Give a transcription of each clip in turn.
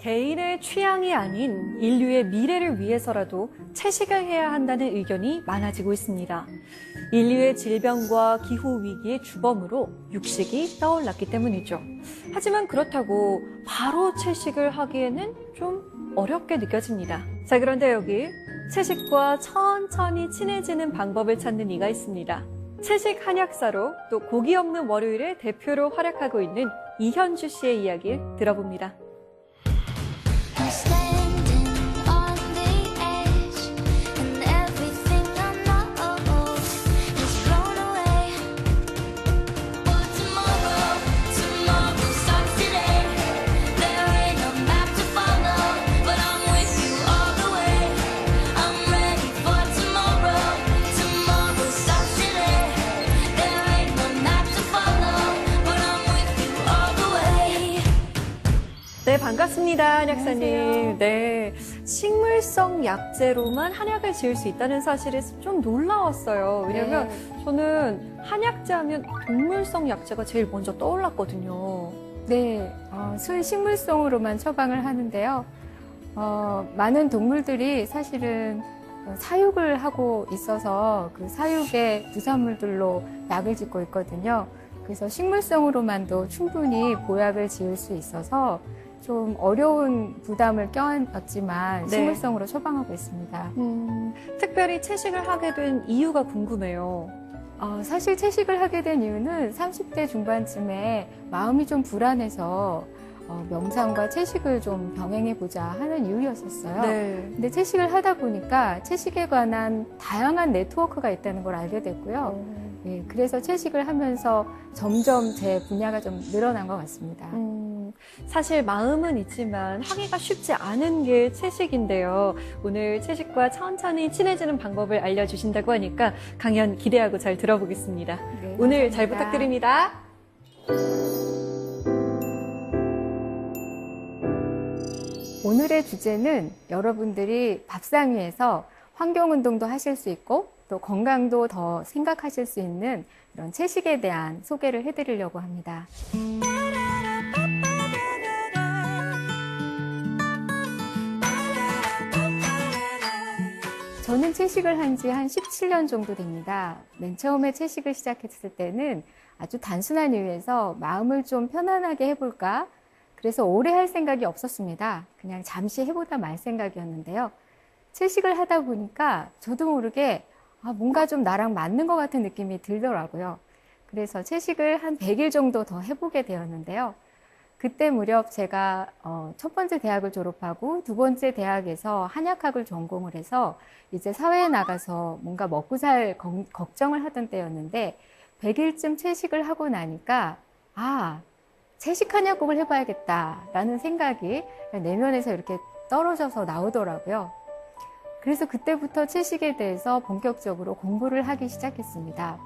개인의 취향이 아닌 인류의 미래를 위해서라도 채식을 해야 한다는 의견이 많아지고 있습니다. 인류의 질병과 기후위기의 주범으로 육식이 떠올랐기 때문이죠. 하지만 그렇다고 바로 채식을 하기에는 좀 어렵게 느껴집니다. 자, 그런데 여기 채식과 천천히 친해지는 방법을 찾는 이가 있습니다. 채식 한약사로 또 고기 없는 월요일의 대표로 활약하고 있는 이현주 씨의 이야기를 들어봅니다. I'm standing on the edge, and everything I know is blown away. But tomorrow starts today. There ain't no map to follow, but I'm with you all the way. I'm ready for tomorrow. Tomorrow starts today. There ain't no map to follow, but I'm with you all the way. 네, 반갑습니다, 한약사님. 네, 식물성 약재로만 한약을 지을 수 있다는 사실에 좀 놀라웠어요. 왜냐면 저는 한약재 하면 동물성 약재가 제일 먼저 떠올랐거든요. 네, 순식물성으로만 처방을 하는데요. 많은 동물들이 사실은 사육을 하고 있어서 그 사육의 부산물들로 약을 짓고 있거든요. 그래서 식물성으로만도 충분히 보약을 지을 수 있어서 좀 어려운 부담을 껴안았지만 네. 식물성으로 처방하고 있습니다. 특별히 채식을 하게 된 이유가 궁금해요. 사실 채식을 하게 된 이유는 30대 중반쯤에 마음이 좀 불안해서 명상과 채식을 좀 병행해보자 하는 이유였었어요. 네. 근데 채식을 하다 보니까 채식에 관한 다양한 네트워크가 있다는 걸 알게 됐고요. 예, 그래서 채식을 하면서 점점 제 분야가 좀 늘어난 것 같습니다. 사실 마음은 있지만 하기가 쉽지 않은 게 채식인데요. 오늘 채식과 천천히 친해지는 방법을 알려주신다고 하니까 강연 기대하고 잘 들어보겠습니다. 네, 오늘 잘 감사합니다. 부탁드립니다. 오늘의 주제는 여러분들이 밥상 위에서 환경운동도 하실 수 있고 또 건강도 더 생각하실 수 있는 이런 채식에 대한 소개를 해드리려고 합니다. 저는 채식을 한 지 한 17년 정도 됩니다. 맨 처음에 채식을 시작했을 때는 아주 단순한 이유에서 마음을 좀 편안하게 해볼까? 그래서 오래 할 생각이 없었습니다. 그냥 잠시 해보다 말 생각이었는데요. 채식을 하다 보니까 저도 모르게 뭔가 좀 나랑 맞는 것 같은 느낌이 들더라고요. 그래서 채식을 한 100일 정도 더 해보게 되었는데요. 그때 무렵 제가 첫 번째 대학을 졸업하고 두 번째 대학에서 한약학을 전공을 해서 이제 사회에 나가서 뭔가 먹고 살 걱정을 하던 때였는데 100일쯤 채식을 하고 나니까 채식 한약국을 해봐야겠다라는 생각이 내면에서 이렇게 떨어져서 나오더라고요. 그래서 그때부터 채식에 대해서 본격적으로 공부를 하기 시작했습니다.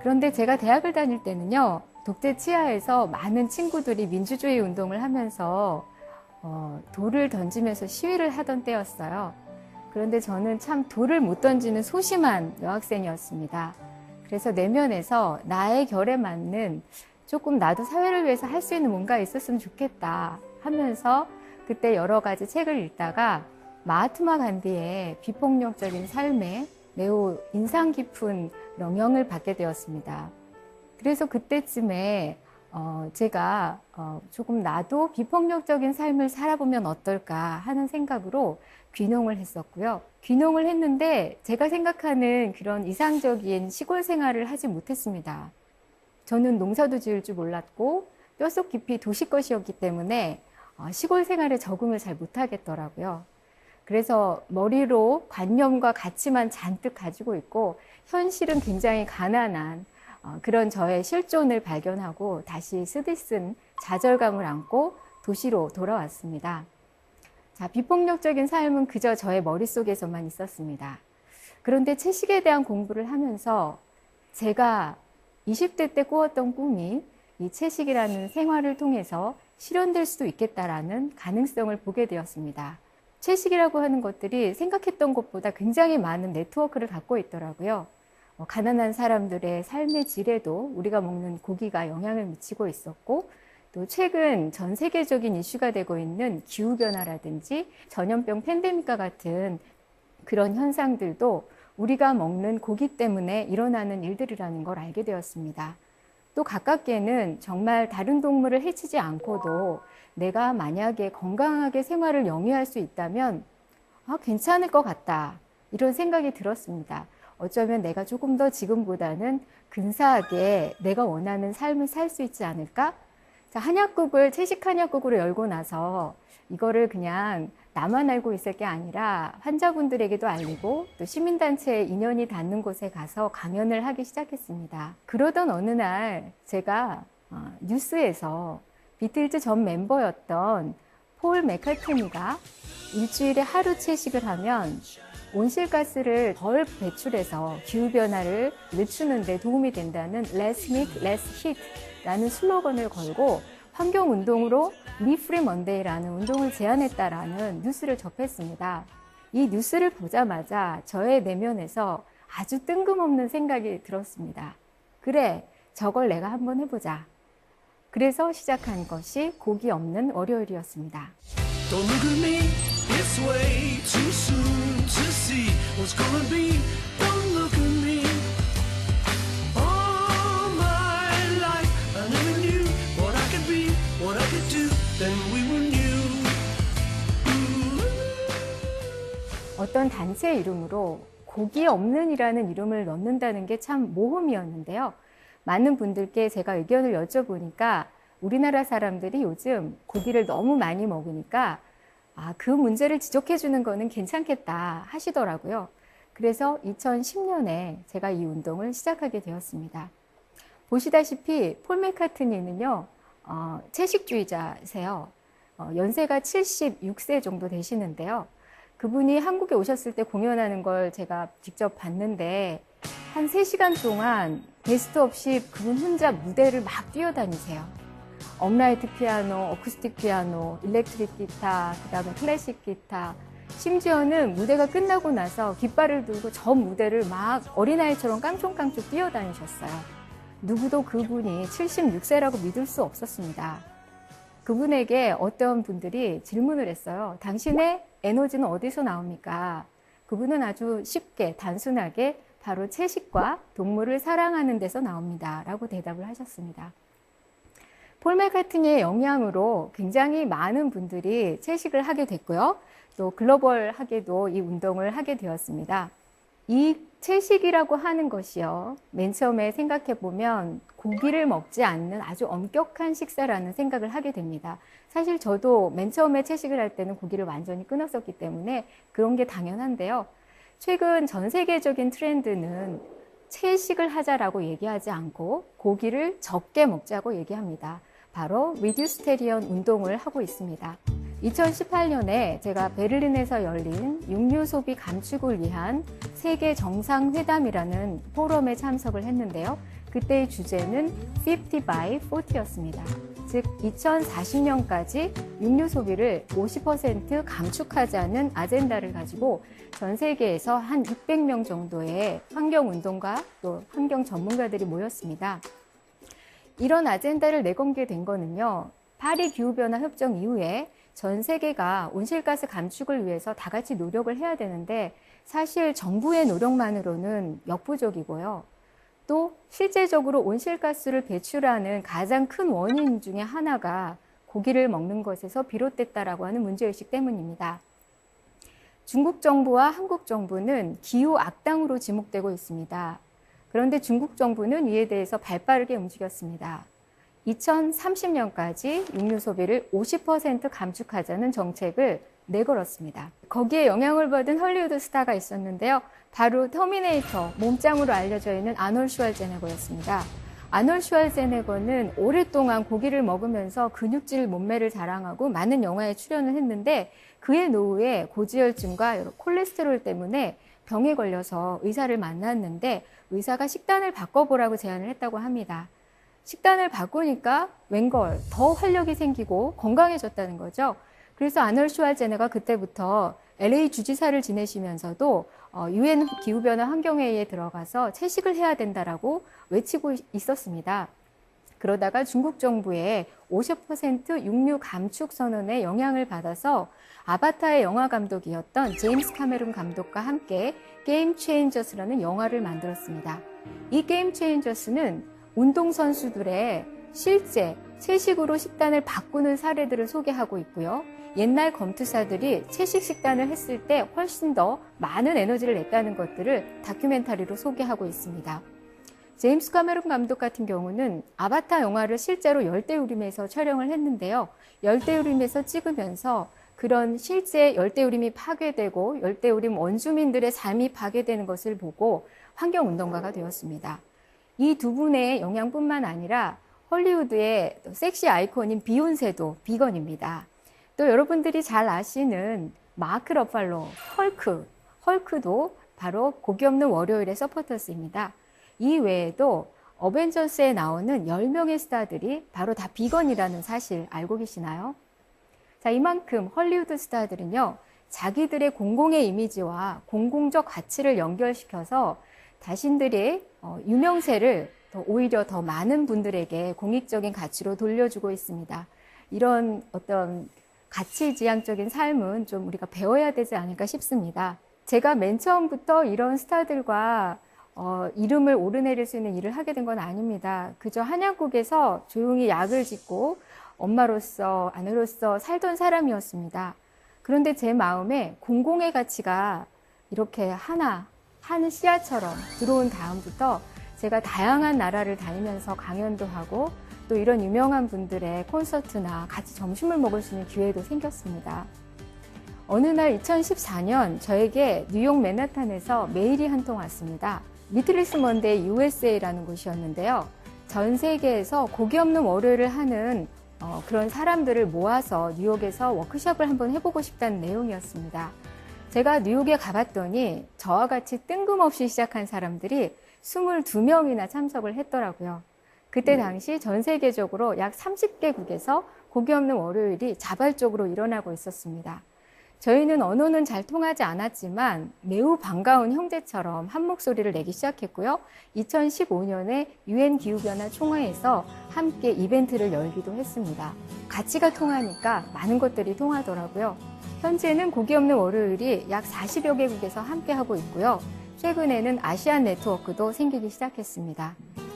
그런데 제가 대학을 다닐 때는요, 독재 치하에서 많은 친구들이 민주주의 운동을 하면서 돌을 던지면서 시위를 하던 때였어요. 그런데 저는 참 돌을 못 던지는 소심한 여학생이었습니다. 그래서 내면에서 나의 결에 맞는 조금 나도 사회를 위해서 할 수 있는 뭔가 있었으면 좋겠다 하면서 그때 여러 가지 책을 읽다가 마하트마 간디의 비폭력적인 삶에 매우 인상 깊은 영향을 받게 되었습니다. 그래서 그때쯤에 제가 조금 나도 비폭력적인 삶을 살아보면 어떨까 하는 생각으로 귀농을 했었고요. 귀농을 했는데 제가 생각하는 그런 이상적인 시골 생활을 하지 못했습니다. 저는 농사도 지을 줄 몰랐고 뼛속 깊이 도시 것이었기 때문에 시골 생활에 적응을 잘 못하겠더라고요. 그래서 머리로 관념과 가치만 잔뜩 가지고 있고 현실은 굉장히 가난한 그런 저의 실존을 발견하고 다시 쓰디쓴 좌절감을 안고 도시로 돌아왔습니다. 자, 비폭력적인 삶은 그저 저의 머릿속에서만 있었습니다. 그런데 채식에 대한 공부를 하면서 제가 20대 때 꾸었던 꿈이 이 채식이라는 생활을 통해서 실현될 수도 있겠다라는 가능성을 보게 되었습니다. 채식이라고 하는 것들이 생각했던 것보다 굉장히 많은 네트워크를 갖고 있더라고요. 가난한 사람들의 삶의 질에도 우리가 먹는 고기가 영향을 미치고 있었고 또 최근 전 세계적인 이슈가 되고 있는 기후변화라든지 전염병 팬데믹과 같은 그런 현상들도 우리가 먹는 고기 때문에 일어나는 일들이라는 걸 알게 되었습니다. 또 가깝게는 정말 다른 동물을 해치지 않고도 내가 만약에 건강하게 생활을 영위할 수 있다면 괜찮을 것 같다. 이런 생각이 들었습니다. 어쩌면 내가 조금 더 지금보다는 근사하게 내가 원하는 삶을 살 수 있지 않을까? 자, 한약국을 채식 한약국으로 열고 나서 이거를 그냥 나만 알고 있을 게 아니라 환자분들에게도 알리고 또 시민단체에 인연이 닿는 곳에 가서 강연을 하기 시작했습니다. 그러던 어느 날 제가 뉴스에서 비틀즈 전 멤버였던 폴 맥카트니가 일주일에 하루 채식을 하면 온실가스를 덜 배출해서 기후변화를 늦추는 데 도움이 된다는 Less Meat, Less Heat 라는 슬로건을 걸고 환경운동으로 Me Free Monday라는 운동을 제안했다라는 뉴스를 접했습니다. 이 뉴스를 보자마자 저의 내면에서 아주 뜬금없는 생각이 들었습니다. 그래, 저걸 내가 한번 해보자. 그래서 시작한 것이 고기 없는 월요일이었습니다. Don't look at me, it's way too soon to see what's gonna be. Don't look at me. All my life I never knew what I could be, what I could do. Then we were new. 어떤 단체 이름으로 고기 없는이라는 이름을 넣는다는 게 참 모험이었는데요. 많은 분들께 제가 의견을 여쭤보니까 우리나라 사람들이 요즘 고기를 너무 많이 먹으니까 그 문제를 지적해 주는 거는 괜찮겠다 하시더라고요. 그래서 2010년에 제가 이 운동을 시작하게 되었습니다. 보시다시피 폴 맥카트니는요, 채식주의자세요. 연세가 76세 정도 되시는데요. 그분이 한국에 오셨을 때 공연하는 걸 제가 직접 봤는데 한 3시간 동안 게스트 없이 그분 혼자 무대를 막 뛰어다니세요. 업라이트 피아노, 어쿠스틱 피아노, 일렉트릭 기타, 그 다음에 클래식 기타, 심지어는 무대가 끝나고 나서 깃발을 들고 저 무대를 막 어린아이처럼 깡총깡총 뛰어다니셨어요. 누구도 그분이 76세라고 믿을 수 없었습니다. 그분에게 어떤 분들이 질문을 했어요. 당신의 에너지는 어디서 나옵니까? 그분은 아주 쉽게, 단순하게 바로 채식과 동물을 사랑하는 데서 나옵니다. 라고 대답을 하셨습니다. 폴 맥카트니의 영향으로 굉장히 많은 분들이 채식을 하게 됐고요. 또 글로벌하게도 이 운동을 하게 되었습니다. 이 채식이라고 하는 것이요, 맨 처음에 생각해 보면 고기를 먹지 않는 아주 엄격한 식사라는 생각을 하게 됩니다. 사실 저도 맨 처음에 채식을 할 때는 고기를 완전히 끊었었기 때문에 그런 게 당연한데요. 최근 전 세계적인 트렌드는 채식을 하자라고 얘기하지 않고 고기를 적게 먹자고 얘기합니다. 바로 리듀스테리언 운동을 하고 있습니다. 2018년에 제가 베를린에서 열린 육류 소비 감축을 위한 세계 정상회담이라는 포럼에 참석을 했는데요. 그때의 주제는 50 by 40였습니다. 즉 2040년까지 육류 소비를 50% 감축하자는 아젠다를 가지고 전 세계에서 한 600명 정도의 환경운동가 또 환경 전문가들이 모였습니다. 이런 아젠다를 내걸게 된 거는요, 파리 기후변화 협정 이후에 전 세계가 온실가스 감축을 위해서 다 같이 노력을 해야 되는데 사실 정부의 노력만으로는 역부족이고요. 또 실제적으로 온실가스를 배출하는 가장 큰 원인 중에 하나가 고기를 먹는 것에서 비롯됐다라고 하는 문제의식 때문입니다. 중국 정부와 한국 정부는 기후 악당으로 지목되고 있습니다. 그런데 중국 정부는 이에 대해서 발빠르게 움직였습니다. 2030년까지 육류 소비를 50% 감축하자는 정책을 내걸었습니다. 거기에 영향을 받은 헐리우드 스타가 있었는데요. 바로 터미네이터, 몸짱으로 알려져 있는 아놀드 슈왈제네거였습니다. 아놀드 슈왈제네거는 오랫동안 고기를 먹으면서 근육질 몸매를 자랑하고 많은 영화에 출연을 했는데 그의 노후에 고지혈증과 콜레스테롤 때문에 병에 걸려서 의사를 만났는데 의사가 식단을 바꿔보라고 제안을 했다고 합니다. 식단을 바꾸니까 웬걸 더 활력이 생기고 건강해졌다는 거죠. 그래서 아놀드 슈왈제네가 그때부터 LA 주지사를 지내시면서도 UN 기후변화 환경회의에 들어가서 채식을 해야 된다라고 외치고 있었습니다. 그러다가 중국 정부의 50% 육류 감축 선언에 영향을 받아서 아바타의 영화 감독이었던 제임스 카메론 감독과 함께 게임 체인저스라는 영화를 만들었습니다. 이 게임 체인저스는 운동선수들의 실제 채식으로 식단을 바꾸는 사례들을 소개하고 있고요. 옛날 검투사들이 채식 식단을 했을 때 훨씬 더 많은 에너지를 냈다는 것들을 다큐멘터리로 소개하고 있습니다. 제임스 카메론 감독 같은 경우는 아바타 영화를 실제로 열대우림에서 촬영을 했는데요. 열대우림에서 찍으면서 그런 실제 열대우림이 파괴되고 열대우림 원주민들의 삶이 파괴되는 것을 보고 환경운동가가 되었습니다. 이 두 분의 영향뿐만 아니라 헐리우드의 섹시 아이콘인 비욘세도 비건입니다. 또 여러분들이 잘 아시는 마크 러팔로, 헐크도 바로 고기 없는 월요일의 서포터스입니다. 이 외에도 어벤져스에 나오는 10명의 스타들이 바로 다 비건이라는 사실 알고 계시나요? 자, 이만큼 헐리우드 스타들은요, 자기들의 공공의 이미지와 공공적 가치를 연결시켜서 자신들의 유명세를 오히려 더 많은 분들에게 공익적인 가치로 돌려주고 있습니다. 이런 어떤 가치지향적인 삶은 좀 우리가 배워야 되지 않을까 싶습니다. 제가 맨 처음부터 이런 스타들과 이름을 오르내릴 수 있는 일을 하게 된 건 아닙니다. 그저 한약국에서 조용히 약을 짓고 엄마로서 아내로서 살던 사람이었습니다. 그런데 제 마음에 공공의 가치가 이렇게 한 씨앗처럼 들어온 다음부터 제가 다양한 나라를 다니면서 강연도 하고 또 이런 유명한 분들의 콘서트나 같이 점심을 먹을 수 있는 기회도 생겼습니다. 어느 날 2014년 저에게 뉴욕 맨하탄에서 메일이 한 통 왔습니다. 미틀리스 먼데이 USA라는 곳이었는데요. 전 세계에서 고기 없는 월요일을 하는 그런 사람들을 모아서 뉴욕에서 워크숍을 한번 해보고 싶다는 내용이었습니다. 제가 뉴욕에 가봤더니 저와 같이 뜬금없이 시작한 사람들이 22명이나 참석을 했더라고요. 그때 당시 전 세계적으로 약 30개국에서 고기 없는 월요일이 자발적으로 일어나고 있었습니다. 저희는 언어는 잘 통하지 않았지만 매우 반가운 형제처럼 한 목소리를 내기 시작했고요. 2015년에 UN 기후변화 총회에서 함께 이벤트를 열기도 했습니다. 가치가 통하니까 많은 것들이 통하더라고요. 현재는 고기 없는 월요일이 약 40여 개국에서 함께 하고 있고요. 최근에는 아시안 네트워크도 생기기 시작했습니다.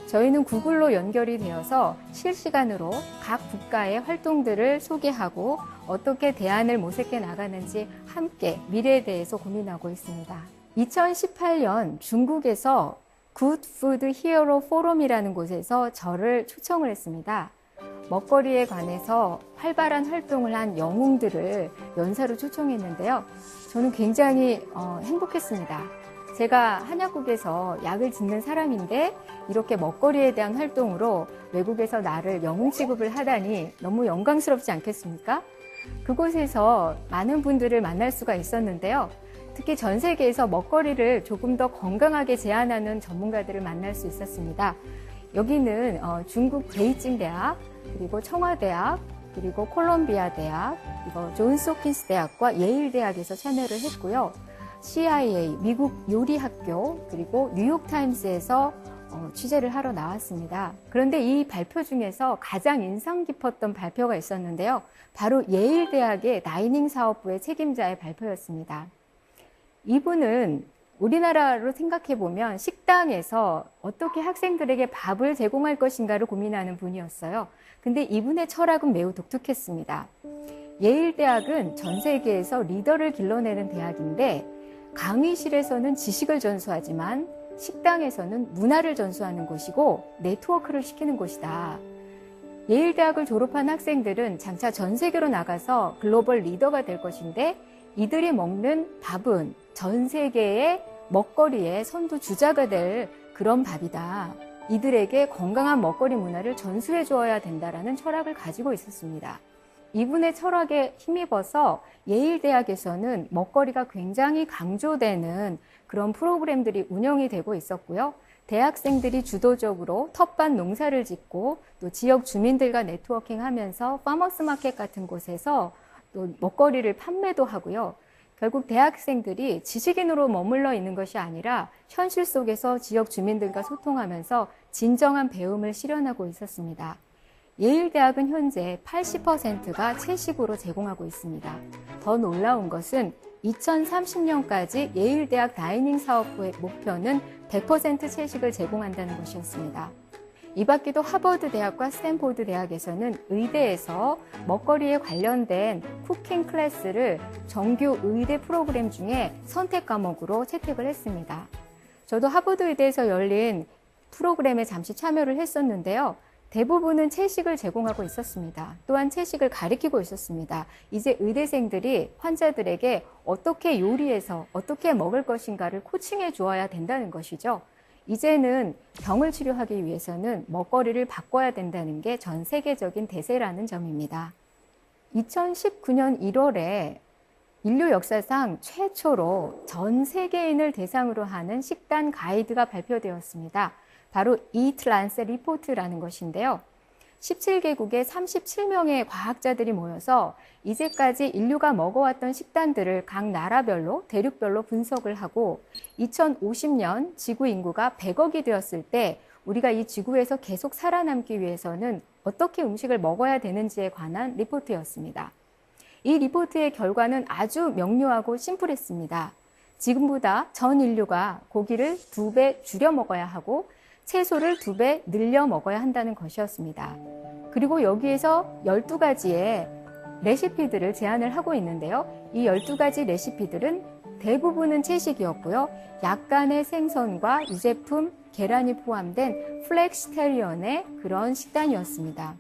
저희는 구글로 연결이 되어서 실시간으로 각 국가의 활동들을 소개하고 어떻게 대안을 모색해 나가는지 함께 미래에 대해서 고민하고 있습니다. 2018년 중국에서 Good Food Hero 포럼이라는 곳에서 저를 초청을 했습니다. 먹거리에 관해서 활발한 활동을 한 영웅들을 연사로 초청했는데요. 저는 굉장히 행복했습니다. 제가 한약국에서 약을 짓는 사람인데 이렇게 먹거리에 대한 활동으로 외국에서 나를 영웅 취급을 하다니 너무 영광스럽지 않겠습니까? 그곳에서 많은 분들을 만날 수가 있었는데요. 특히 전 세계에서 먹거리를 조금 더 건강하게 제한하는 전문가들을 만날 수 있었습니다. 여기는 중국 베이징 대학, 그리고 청와대학, 그리고 콜롬비아 대학, 존스 홉킨스 대학과 예일 대학에서 참여를 했고요. CIA, 미국 요리학교, 그리고 뉴욕타임스에서 취재를 하러 나왔습니다. 그런데 이 발표 중에서 가장 인상 깊었던 발표가 있었는데요. 바로 예일 대학의 다이닝 사업부의 책임자의 발표였습니다. 이분은 우리나라로 생각해 보면 식당에서 어떻게 학생들에게 밥을 제공할 것인가를 고민하는 분이었어요. 근데 이분의 철학은 매우 독특했습니다. 예일 대학은 전 세계에서 리더를 길러내는 대학인데 강의실에서는 지식을 전수하지만 식당에서는 문화를 전수하는 곳이고 네트워크를 시키는 곳이다. 예일 대학을 졸업한 학생들은 장차 전 세계로 나가서 글로벌 리더가 될 것인데 이들이 먹는 밥은 전 세계의 먹거리의 선두 주자가 될 그런 밥이다. 이들에게 건강한 먹거리 문화를 전수해 주어야 된다라는 철학을 가지고 있었습니다. 이분의 철학에 힘입어서 예일 대학에서는 먹거리가 굉장히 강조되는 그런 프로그램들이 운영이 되고 있었고요. 대학생들이 주도적으로 텃밭 농사를 짓고 또 지역 주민들과 네트워킹하면서 파머스 마켓 같은 곳에서 또 먹거리를 판매도 하고요. 결국 대학생들이 지식인으로 머물러 있는 것이 아니라 현실 속에서 지역 주민들과 소통하면서 진정한 배움을 실현하고 있었습니다. 예일대학은 현재 80%가 채식으로 제공하고 있습니다. 더 놀라운 것은 2030년까지 예일대학 다이닝 사업부의 목표는 100% 채식을 제공한다는 것이었습니다. 이 밖에도 하버드 대학과 스탠포드 대학에서는 의대에서 먹거리에 관련된 쿠킹 클래스를 정규 의대 프로그램 중에 선택 과목으로 채택을 했습니다. 저도 하버드 의대에서 열린 프로그램에 잠시 참여를 했었는데요. 대부분은 채식을 제공하고 있었습니다. 또한 채식을 가르치고 있었습니다. 이제 의대생들이 환자들에게 어떻게 요리해서 어떻게 먹을 것인가를 코칭해 주어야 된다는 것이죠. 이제는 병을 치료하기 위해서는 먹거리를 바꿔야 된다는 게 전 세계적인 대세라는 점입니다. 2019년 1월에 인류 역사상 최초로 전 세계인을 대상으로 하는 식단 가이드가 발표되었습니다. 바로 Eat Lancet 리포트라는 것인데요. 17개국의 37명의 과학자들이 모여서 이제까지 인류가 먹어왔던 식단들을 각 나라별로, 대륙별로 분석을 하고 2050년 지구 인구가 100억이 되었을 때 우리가 이 지구에서 계속 살아남기 위해서는 어떻게 음식을 먹어야 되는지에 관한 리포트였습니다. 이 리포트의 결과는 아주 명료하고 심플했습니다. 지금보다 전 인류가 고기를 2배 줄여 먹어야 하고 채소를 2배 늘려 먹어야 한다는 것이었습니다. 그리고 여기에서 12가지의 레시피들을 제안을 하고 있는데요. 이 12가지 레시피들은 대부분은 채식이었고요. 약간의 생선과 유제품, 계란이 포함된 플렉시테리언의 그런 식단이었습니다.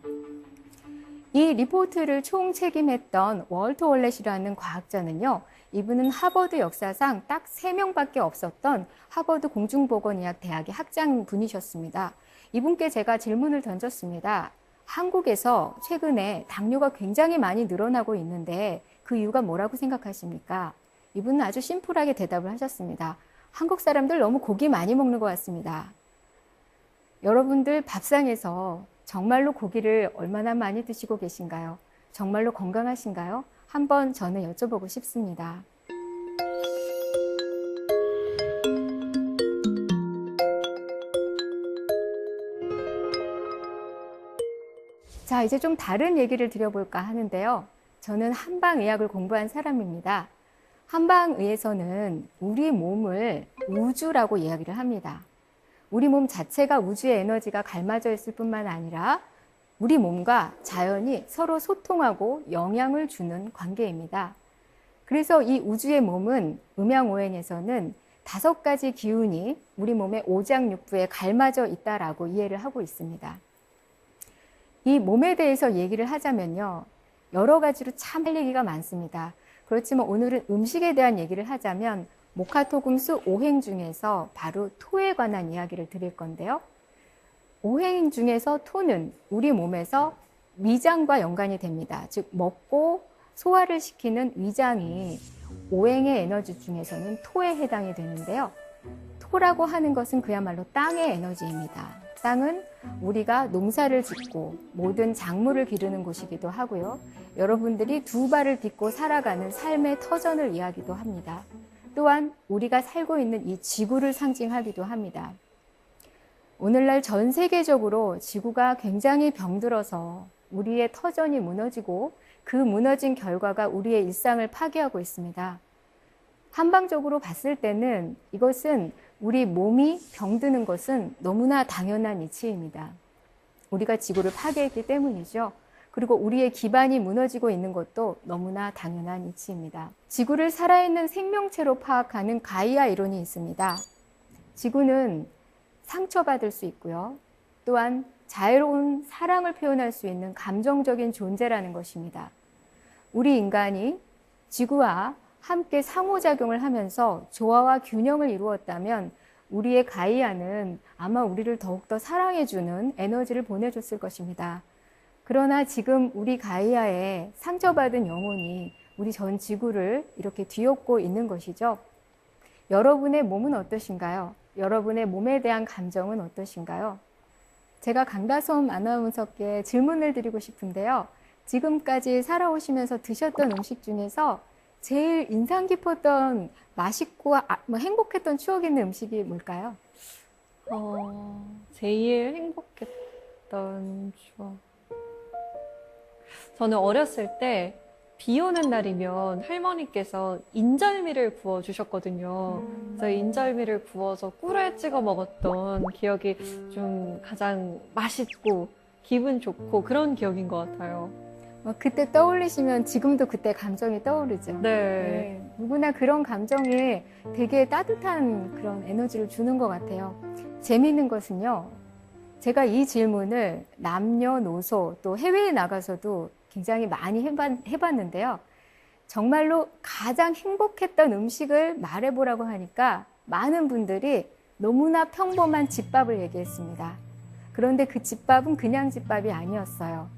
이 리포트를 총책임했던 월터 월렛이라는 과학자는요. 이분은 하버드 역사상 딱 3명밖에 없었던 하버드 공중보건의학 대학의 학장분이셨습니다. 이분께 제가 질문을 던졌습니다. 한국에서 최근에 당뇨가 굉장히 많이 늘어나고 있는데 그 이유가 뭐라고 생각하십니까? 이분은 아주 심플하게 대답을 하셨습니다. 한국 사람들 너무 고기 많이 먹는 것 같습니다. 여러분들 밥상에서 정말로 고기를 얼마나 많이 드시고 계신가요? 정말로 건강하신가요? 한번 저는 여쭤보고 싶습니다. 자, 이제 좀 다른 얘기를 드려볼까 하는데요. 저는 한방의학을 공부한 사람입니다. 한방의에서는 우리 몸을 우주라고 이야기를 합니다. 우리 몸 자체가 우주의 에너지가 갈마져 있을 뿐만 아니라 우리 몸과 자연이 서로 소통하고 영향을 주는 관계입니다. 그래서 이 우주의 몸은 음양오행에서는 5가지 기운이 우리 몸의 오장육부에 갈마져 있다라고 이해를 하고 있습니다. 이 몸에 대해서 얘기를 하자면요. 여러 가지로 참 할 얘기가 많습니다. 그렇지만 오늘은 음식에 대한 얘기를 하자면 목화토금수 5행 중에서 바로 토에 관한 이야기를 드릴 건데요. 5행 중에서 토는 우리 몸에서 위장과 연관이 됩니다. 즉 먹고 소화를 시키는 위장이 5행의 에너지 중에서는 토에 해당이 되는데요. 토라고 하는 것은 그야말로 땅의 에너지입니다. 땅은 우리가 농사를 짓고 모든 작물을 기르는 곳이기도 하고요. 여러분들이 2발을 딛고 살아가는 삶의 터전을 이야기도 합니다. 또한 우리가 살고 있는 이 지구를 상징하기도 합니다. 오늘날 전 세계적으로 지구가 굉장히 병들어서 우리의 터전이 무너지고 그 무너진 결과가 우리의 일상을 파괴하고 있습니다. 한방적으로 봤을 때는 이것은 우리 몸이 병드는 것은 너무나 당연한 이치입니다. 우리가 지구를 파괴했기 때문이죠. 그리고 우리의 기반이 무너지고 있는 것도 너무나 당연한 이치입니다. 지구를 살아있는 생명체로 파악하는 가이아 이론이 있습니다. 지구는 상처받을 수 있고요. 또한 자유로운 사랑을 표현할 수 있는 감정적인 존재라는 것입니다. 우리 인간이 지구와 함께 상호작용을 하면서 조화와 균형을 이루었다면 우리의 가이아는 아마 우리를 더욱더 사랑해주는 에너지를 보내줬을 것입니다. 그러나 지금 우리 가이아에 상처받은 영혼이 우리 전 지구를 이렇게 뒤엎고 있는 것이죠. 여러분의 몸은 어떠신가요? 여러분의 몸에 대한 감정은 어떠신가요? 제가 강다솜 아나운서께 질문을 드리고 싶은데요. 지금까지 살아오시면서 드셨던 음식 중에서 제일 인상 깊었던 맛있고 행복했던 추억 있는 음식이 뭘까요? 제일 행복했던 추억. 저는 어렸을 때 비 오는 날이면 할머니께서 인절미를 구워 주셨거든요. 그래서 인절미를 구워서 꿀에 찍어 먹었던 기억이 좀 가장 맛있고 기분 좋고 그런 기억인 것 같아요. 그때 떠올리시면 지금도 그때 감정이 떠오르죠. 네. 누구나 그런 감정이 되게 따뜻한 그런 에너지를 주는 것 같아요. 재미있는 것은요, 제가 이 질문을 남녀노소 또 해외에 나가서도 굉장히 많이 해봤는데요. 정말로 가장 행복했던 음식을 말해보라고 하니까 많은 분들이 너무나 평범한 집밥을 얘기했습니다. 그런데 그 집밥은 그냥 집밥이 아니었어요.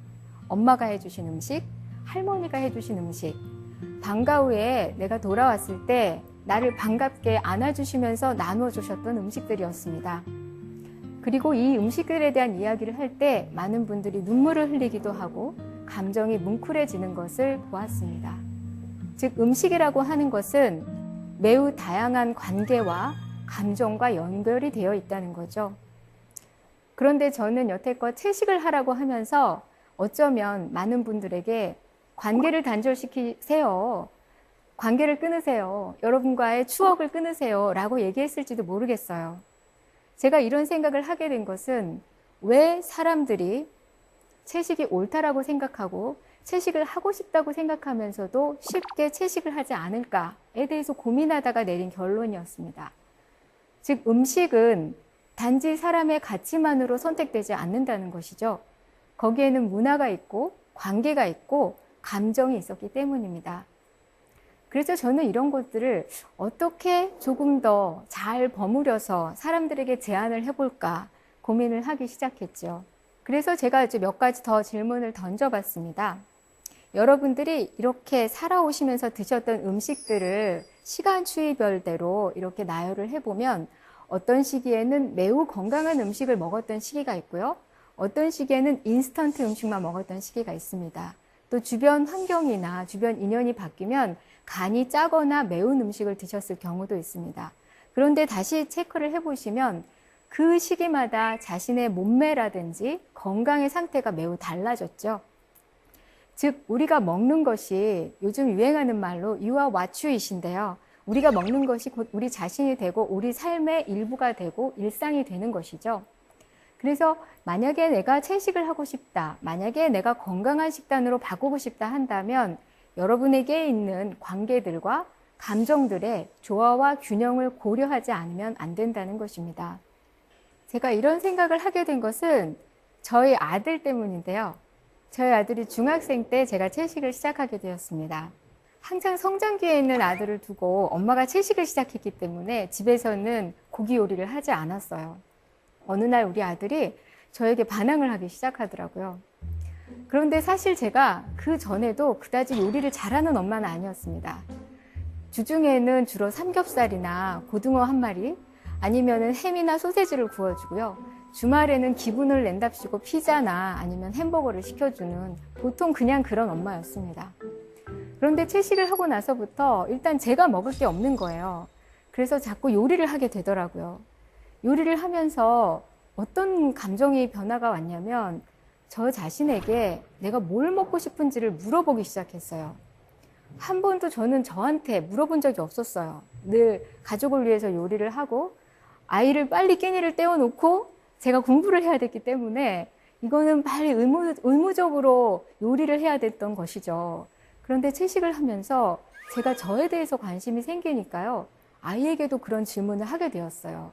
엄마가 해주신 음식, 할머니가 해주신 음식, 방과 후에 내가 돌아왔을 때 나를 반갑게 안아주시면서 나눠주셨던 음식들이었습니다. 그리고 이 음식들에 대한 이야기를 할 때 많은 분들이 눈물을 흘리기도 하고 감정이 뭉클해지는 것을 보았습니다. 즉, 음식이라고 하는 것은 매우 다양한 관계와 감정과 연결이 되어 있다는 거죠. 그런데 저는 여태껏 채식을 하라고 하면서 어쩌면 많은 분들에게 관계를 단절시키세요. 관계를 끊으세요. 여러분과의 추억을 끊으세요. 라고 얘기했을지도 모르겠어요. 제가 이런 생각을 하게 된 것은 왜 사람들이 채식이 옳다라고 생각하고 채식을 하고 싶다고 생각하면서도 쉽게 채식을 하지 않을까에 대해서 고민하다가 내린 결론이었습니다. 즉, 음식은 단지 사람의 가치만으로 선택되지 않는다는 것이죠. 거기에는 문화가 있고 관계가 있고 감정이 있었기 때문입니다. 그래서 저는 이런 것들을 어떻게 조금 더 잘 버무려서 사람들에게 제안을 해볼까 고민을 하기 시작했죠. 그래서 제가 이제 몇 가지 더 질문을 던져봤습니다. 여러분들이 이렇게 살아오시면서 드셨던 음식들을 시간 추이별대로 이렇게 나열을 해보면 어떤 시기에는 매우 건강한 음식을 먹었던 시기가 있고요. 어떤 시기에는 인스턴트 음식만 먹었던 시기가 있습니다. 또 주변 환경이나 주변 인연이 바뀌면 간이 짜거나 매운 음식을 드셨을 경우도 있습니다. 그런데 다시 체크를 해보시면 그 시기마다 자신의 몸매라든지 건강의 상태가 매우 달라졌죠. 즉, 우리가 먹는 것이 요즘 유행하는 말로 You are what you eat인데요. 우리가 먹는 것이 곧 우리 자신이 되고 우리 삶의 일부가 되고 일상이 되는 것이죠. 그래서 만약에 내가 채식을 하고 싶다, 만약에 내가 건강한 식단으로 바꾸고 싶다 한다면 여러분에게 있는 관계들과 감정들의 조화와 균형을 고려하지 않으면 안 된다는 것입니다. 제가 이런 생각을 하게 된 것은 저희 아들 때문인데요. 저희 아들이 중학생 때 제가 채식을 시작하게 되었습니다. 한창 성장기에 있는 아들을 두고 엄마가 채식을 시작했기 때문에 집에서는 고기 요리를 하지 않았어요. 어느 날 우리 아들이 저에게 반항을 하기 시작하더라고요. 그런데 사실 제가 그 전에도 그다지 요리를 잘하는 엄마는 아니었습니다. 주중에는 주로 삼겹살이나 고등어 한 마리, 아니면은 햄이나 소세지를 구워주고요. 주말에는 기분을 낸답시고 피자나 아니면 햄버거를 시켜주는 보통 그냥 그런 엄마였습니다. 그런데 채식을 하고 나서부터 일단 제가 먹을 게 없는 거예요. 그래서 자꾸 요리를 하게 되더라고요. 요리를 하면서 어떤 감정이 변화가 왔냐면 저 자신에게 내가 뭘 먹고 싶은지를 물어보기 시작했어요. 한 번도 저는 저한테 물어본 적이 없었어요. 늘 가족을 위해서 요리를 하고 아이를 빨리 끼니를 때워놓고 제가 공부를 해야 됐기 때문에 이거는 빨리 의무적으로 요리를 해야 됐던 것이죠. 그런데 채식을 하면서 제가 저에 대해서 관심이 생기니까요. 아이에게도 그런 질문을 하게 되었어요.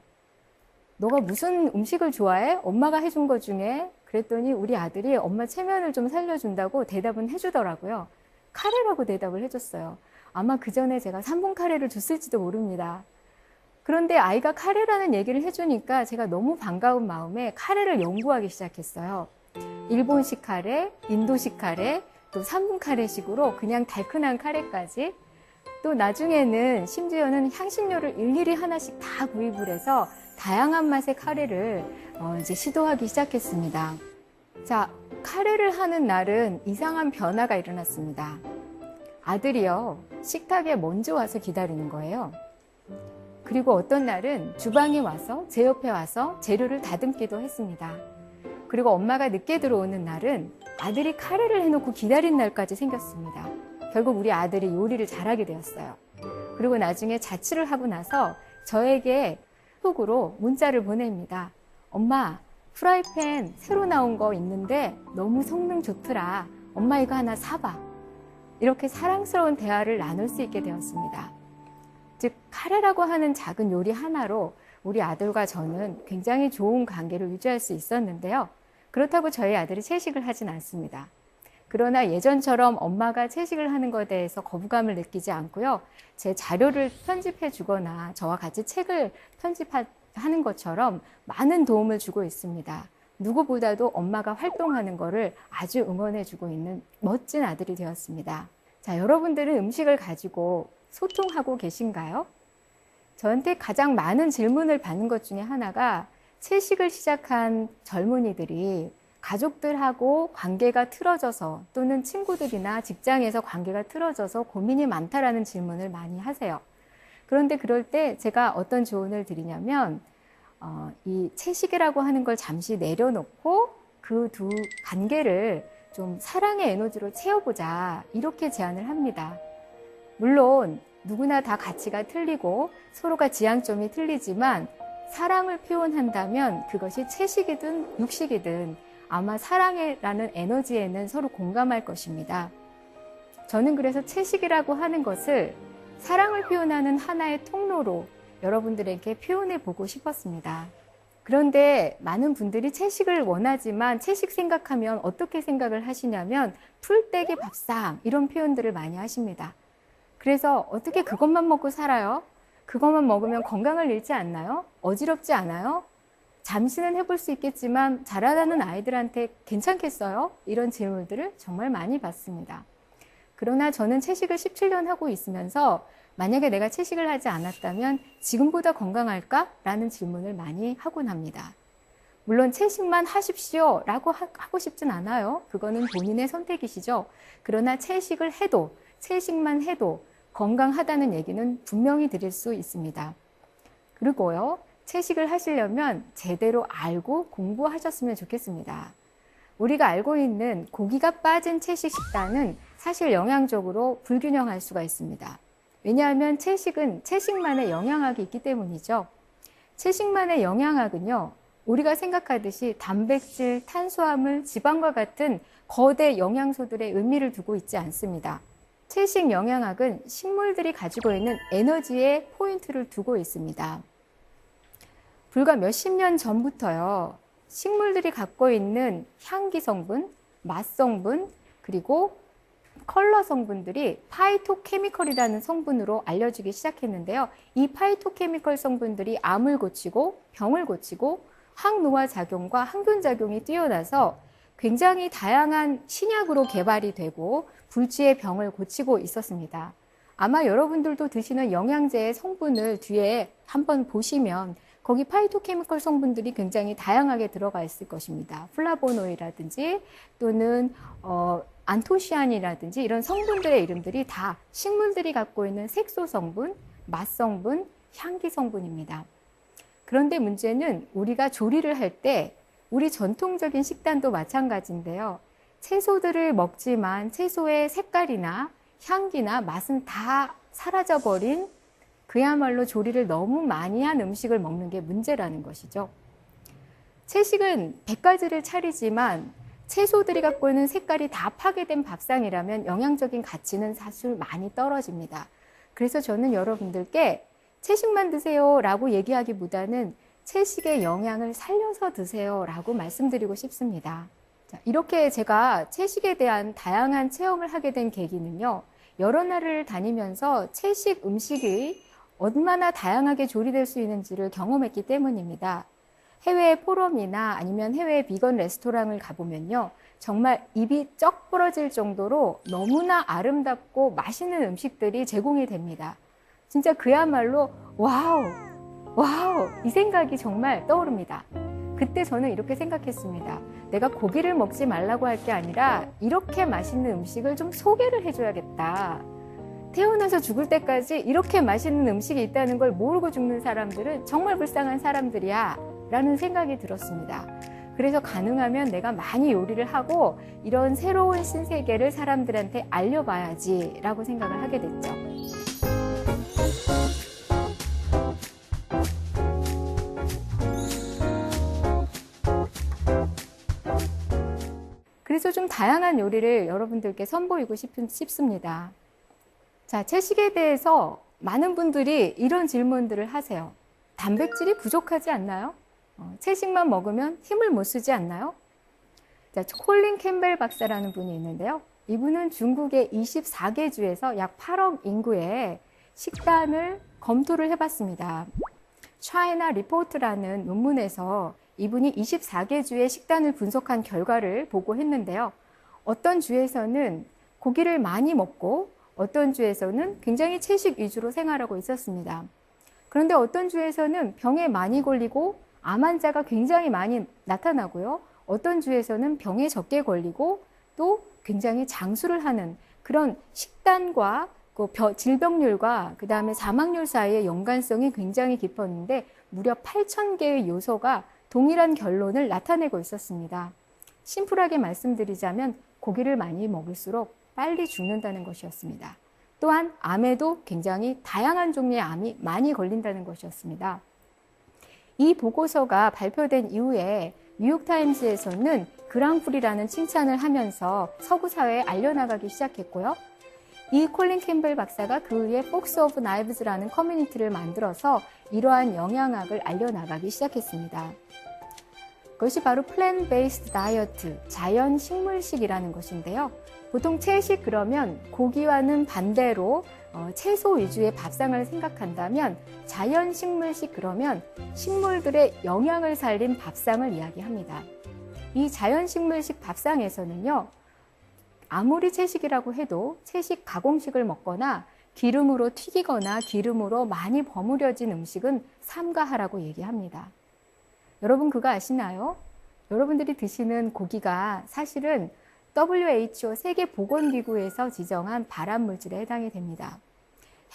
너가 무슨 음식을 좋아해? 엄마가 해준 것 중에? 그랬더니 우리 아들이 엄마 체면을 좀 살려준다고 대답은 해주더라고요. 카레라고 대답을 해줬어요. 아마 그 전에 제가 3분 카레를 줬을지도 모릅니다. 그런데 아이가 카레라는 얘기를 해주니까 제가 너무 반가운 마음에 카레를 연구하기 시작했어요. 일본식 카레, 인도식 카레, 또 3분 카레식으로 그냥 달큰한 카레까지, 또 나중에는 심지어는 향신료를 일일이 하나씩 다 구입을 해서 다양한 맛의 카레를 이제 시도하기 시작했습니다. 자, 카레를 하는 날은 이상한 변화가 일어났습니다. 아들이요, 식탁에 먼저 와서 기다리는 거예요. 그리고 어떤 날은 주방에 와서 제 옆에 와서 재료를 다듬기도 했습니다. 그리고 엄마가 늦게 들어오는 날은 아들이 카레를 해놓고 기다린 날까지 생겼습니다. 결국 우리 아들이 요리를 잘하게 되었어요. 그리고 나중에 자취를 하고 나서 저에게 톡으로 문자를 보냅니다. 엄마, 프라이팬 새로 나온 거 있는데 너무 성능 좋더라. 엄마 이거 하나 사봐. 이렇게 사랑스러운 대화를 나눌 수 있게 되었습니다. 즉 카레라고 하는 작은 요리 하나로 우리 아들과 저는 굉장히 좋은 관계를 유지할 수 있었는데요. 그렇다고 저희 아들이 채식을 하진 않습니다. 그러나 예전처럼 엄마가 채식을 하는 것에 대해서 거부감을 느끼지 않고요. 제 자료를 편집해 주거나 저와 같이 책을 편집하는 것처럼 많은 도움을 주고 있습니다. 누구보다도 엄마가 활동하는 것을 아주 응원해 주고 있는 멋진 아들이 되었습니다. 자, 여러분들은 음식을 가지고 소통하고 계신가요? 저한테 가장 많은 질문을 받는 것 중에 하나가 채식을 시작한 젊은이들이 가족들하고 관계가 틀어져서 또는 친구들이나 직장에서 관계가 틀어져서 고민이 많다라는 질문을 많이 하세요. 그런데 그럴 때 제가 어떤 조언을 드리냐면 이 채식이라고 하는 걸 잠시 내려놓고 그 두 관계를 좀 사랑의 에너지로 채워보자 이렇게 제안을 합니다. 물론 누구나 다 가치가 틀리고 서로가 지향점이 틀리지만 사랑을 표현한다면 그것이 채식이든 육식이든 아마 사랑이라는 에너지에는 서로 공감할 것입니다. 저는 그래서 채식이라고 하는 것을 사랑을 표현하는 하나의 통로로 여러분들에게 표현해 보고 싶었습니다. 그런데 많은 분들이 채식을 원하지만 채식 생각하면 어떻게 생각을 하시냐면 풀떼기 밥상 이런 표현들을 많이 하십니다. 그래서 어떻게 그것만 먹고 살아요? 그것만 먹으면 건강을 잃지 않나요? 어지럽지 않아요? 잠시는 해볼 수 있겠지만 자라나는 아이들한테 괜찮겠어요? 이런 질문들을 정말 많이 받습니다. 그러나 저는 채식을 17년 하고 있으면서 만약에 내가 채식을 하지 않았다면 지금보다 건강할까? 라는 질문을 많이 하곤 합니다. 물론 채식만 하십시오 라고 하고 싶진 않아요. 그거는 본인의 선택이시죠. 그러나 채식을 해도 채식만 해도 건강하다는 얘기는 분명히 드릴 수 있습니다. 그리고요, 채식을 하시려면 제대로 알고 공부하셨으면 좋겠습니다. 우리가 알고 있는 고기가 빠진 채식 식단은 사실 영양적으로 불균형할 수가 있습니다. 왜냐하면 채식은 채식만의 영양학이 있기 때문이죠. 채식만의 영양학은요, 우리가 생각하듯이 단백질, 탄수화물, 지방과 같은 거대 영양소들의 의미를 두고 있지 않습니다. 채식 영양학은 식물들이 가지고 있는 에너지에 포인트를 두고 있습니다. 불과 몇십 년 전부터요, 식물들이 갖고 있는 향기 성분, 맛 성분, 그리고 컬러 성분들이 파이토케미컬이라는 성분으로 알려지기 시작했는데요. 이 파이토케미컬 성분들이 암을 고치고 병을 고치고 항노화 작용과 항균 작용이 뛰어나서 굉장히 다양한 신약으로 개발이 되고 불치의 병을 고치고 있었습니다. 아마 여러분들도 드시는 영양제의 성분을 뒤에 한번 보시면 거기 파이토케미컬 성분들이 굉장히 다양하게 들어가 있을 것입니다. 플라보노이라든지 또는 안토시아닌이라든지 이런 성분들의 이름들이 다 식물들이 갖고 있는 색소 성분, 맛 성분, 향기 성분입니다. 그런데 문제는 우리가 조리를 할 때 우리 전통적인 식단도 마찬가지인데요. 채소들을 먹지만 채소의 색깔이나 향기나 맛은 다 사라져버린 그야말로 조리를 너무 많이 한 음식을 먹는 게 문제라는 것이죠. 채식은 100가지를 차리지만 채소들이 갖고 있는 색깔이 다 파괴된 밥상이라면 영양적인 가치는 사실 많이 떨어집니다. 그래서 저는 여러분들께 채식만 드세요 라고 얘기하기보다는 채식의 영양을 살려서 드세요 라고 말씀드리고 싶습니다. 자, 이렇게 제가 채식에 대한 다양한 체험을 하게 된 계기는요, 여러 나라를 다니면서 채식 음식이 얼마나 다양하게 조리될 수 있는지를 경험했기 때문입니다. 해외 포럼이나 아니면 해외 비건 레스토랑을 가보면요, 정말 입이 쩍 부러질 정도로 너무나 아름답고 맛있는 음식들이 제공이 됩니다. 진짜 그야말로 와우 이 생각이 정말 떠오릅니다. 그때 저는 이렇게 생각했습니다. 내가 고기를 먹지 말라고 할 게 아니라 이렇게 맛있는 음식을 좀 소개를 해줘야겠다. 태어나서 죽을 때까지 이렇게 맛있는 음식이 있다는 걸 모르고 죽는 사람들은 정말 불쌍한 사람들이야 라는 생각이 들었습니다. 그래서 가능하면 내가 많이 요리를 하고 이런 새로운 신세계를 사람들한테 알려봐야지 라고 생각을 하게 됐죠. 그래서 좀 다양한 요리를 여러분들께 선보이고 싶습니다. 자, 채식에 대해서 많은 분들이 이런 질문들을 하세요. 단백질이 부족하지 않나요? 채식만 먹으면 힘을 못 쓰지 않나요? 자, 콜린 캠벨 박사라는 분이 있는데요. 이분은 중국의 24개 주에서 약 8억 인구의 식단을 검토를 해봤습니다. 차이나 리포트라는 논문에서 이분이 24개 주의 식단을 분석한 결과를 보고했는데요. 어떤 주에서는 고기를 많이 먹고 어떤 주에서는 굉장히 채식 위주로 생활하고 있었습니다. 그런데 어떤 주에서는 병에 많이 걸리고 암 환자가 굉장히 많이 나타나고요. 어떤 주에서는 병에 적게 걸리고 또 굉장히 장수를 하는 그런 식단과 질병률과 그 다음에 사망률 사이의 연관성이 굉장히 깊었는데 무려 8,000개의 요소가 동일한 결론을 나타내고 있었습니다. 심플하게 말씀드리자면 고기를 많이 먹을수록 빨리 죽는다는 것이었습니다. 또한 암에도 굉장히 다양한 종류의 암이 많이 걸린다는 것이었습니다. 이 보고서가 발표된 이후에 뉴욕타임스에서는 그랑프리라는 칭찬을 하면서 서구 사회에 알려나가기 시작했고요. 이 콜린 캠벨 박사가 그 후에 폭스 오브 나이브즈라는 커뮤니티를 만들어서 이러한 영양학을 알려나가기 시작했습니다. 그것이 바로 플랜 베이스드 다이어트, 자연 식물식이라는 것인데요. 보통 채식 그러면 고기와는 반대로 채소 위주의 밥상을 생각한다면 자연 식물식 그러면 식물들의 영양을 살린 밥상을 이야기합니다. 이 자연 식물식 밥상에서는요. 아무리 채식이라고 해도 채식 가공식을 먹거나 기름으로 튀기거나 기름으로 많이 버무려진 음식은 삼가하라고 얘기합니다. 여러분 그거 아시나요? 여러분들이 드시는 고기가 사실은 WHO 세계보건기구에서 지정한 발암물질에 해당이 됩니다.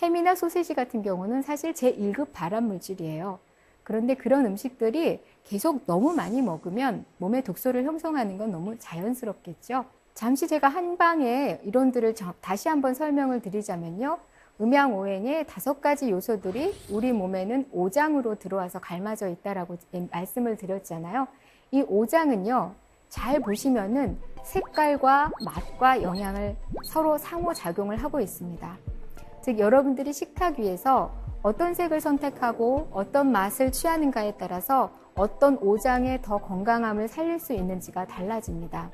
햄이나 소시지 같은 경우는 사실 제1급 발암물질이에요. 그런데 그런 음식들이 계속 너무 많이 먹으면 몸에 독소를 형성하는 건 너무 자연스럽겠죠. 잠시 제가 한 방에 이론들을 다시 한번 설명을 드리자면요. 음양오행의 5가지 요소들이 우리 몸에는 5장으로 들어와서 갈마져 있다라고 말씀을 드렸잖아요. 이 5장은요. 잘 보시면은 색깔과 맛과 영양을 서로 상호작용을 하고 있습니다. 즉 여러분들이 식탁 위에서 어떤 색을 선택하고 어떤 맛을 취하는가에 따라서 어떤 5장의 더 건강함을 살릴 수 있는지가 달라집니다.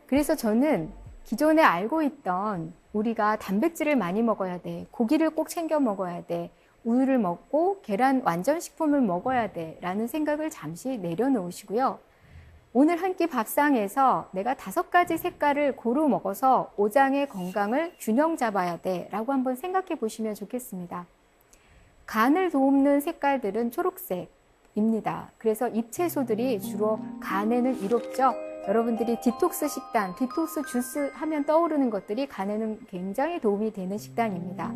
그래서 저는 기존에 알고 있던 우리가 단백질을 많이 먹어야 돼, 고기를 꼭 챙겨 먹어야 돼, 우유를 먹고 계란 완전식품을 먹어야 돼 라는 생각을 잠시 내려놓으시고요. 오늘 한 끼 밥상에서 내가 5가지 색깔을 고루 먹어서 5장의 건강을 균형 잡아야 돼 라고 한번 생각해 보시면 좋겠습니다. 간을 돕는 색깔들은 초록색입니다. 그래서 잎채소들이 주로 간에는 이롭죠. 여러분들이 디톡스 식단, 디톡스 주스 하면 떠오르는 것들이 간에는 굉장히 도움이 되는 식단입니다.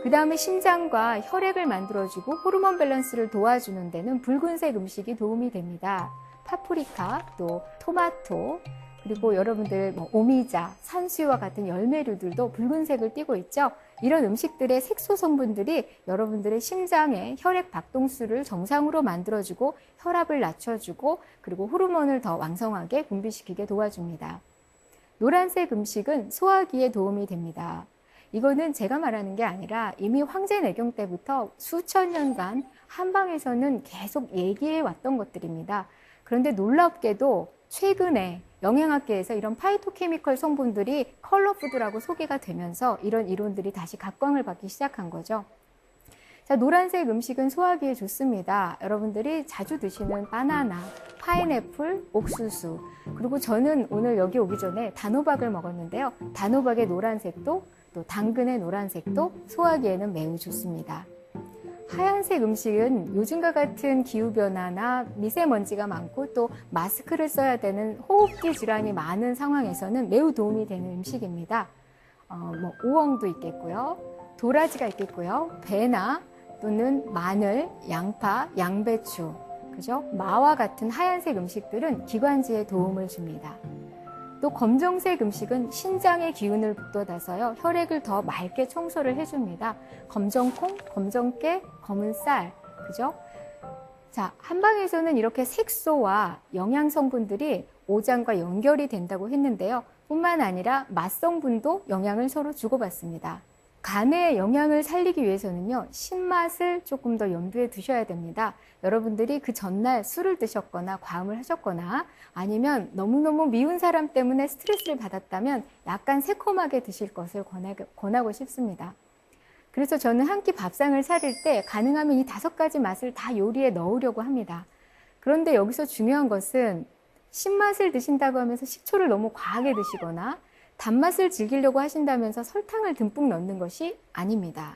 그 다음에 심장과 혈액을 만들어주고 호르몬 밸런스를 도와주는 데는 붉은색 음식이 도움이 됩니다. 파프리카, 또 토마토, 그리고 여러분들 오미자, 산수유와 같은 열매류들도 붉은색을 띠고 있죠. 이런 음식들의 색소 성분들이 여러분들의 심장의 혈액 박동수를 정상으로 만들어주고 혈압을 낮춰주고 그리고 호르몬을 더 왕성하게 분비시키게 도와줍니다. 노란색 음식은 소화기에 도움이 됩니다. 이거는 제가 말하는 게 아니라 이미 황제내경 때부터 수천 년간 한방에서는 계속 얘기해 왔던 것들입니다. 그런데 놀랍게도 최근에 영양학계에서 이런 파이토케미컬 성분들이 컬러푸드라고 소개가 되면서 이런 이론들이 다시 각광을 받기 시작한 거죠. 자, 노란색 음식은 소화기에 좋습니다. 여러분들이 자주 드시는 바나나, 파인애플, 옥수수, 그리고 저는 오늘 여기 오기 전에 단호박을 먹었는데요. 단호박의 노란색도 또 당근의 노란색도 소화기에는 매우 좋습니다. 하얀색 음식은 요즘과 같은 기후변화나 미세먼지가 많고 또 마스크를 써야 되는 호흡기 질환이 많은 상황에서는 매우 도움이 되는 음식입니다. 우엉도 있겠고요. 도라지가 있겠고요. 배나 또는 마늘, 양파, 양배추, 그죠? 마와 같은 하얀색 음식들은 기관지에 도움을 줍니다. 또 검정색 음식은 신장의 기운을 북돋아서요, 혈액을 더 맑게 청소를 해줍니다. 검정콩, 검정깨, 검은 쌀, 그죠? 자, 한방에서는 이렇게 색소와 영양 성분들이 오장과 연결이 된다고 했는데요. 뿐만 아니라 맛 성분도 영향을 서로 주고받습니다. 간의 영양을 살리기 위해서는요, 신맛을 조금 더 염두에 두셔야 됩니다. 여러분들이 그 전날 술을 드셨거나 과음을 하셨거나 아니면 너무너무 미운 사람 때문에 스트레스를 받았다면 약간 새콤하게 드실 것을 권하고 싶습니다. 그래서 저는 한 끼 밥상을 차릴 때 가능하면 이 5가지 맛을 다 요리에 넣으려고 합니다. 그런데 여기서 중요한 것은 신맛을 드신다고 하면서 식초를 너무 과하게 드시거나 단맛을 즐기려고 하신다면서 설탕을 듬뿍 넣는 것이 아닙니다.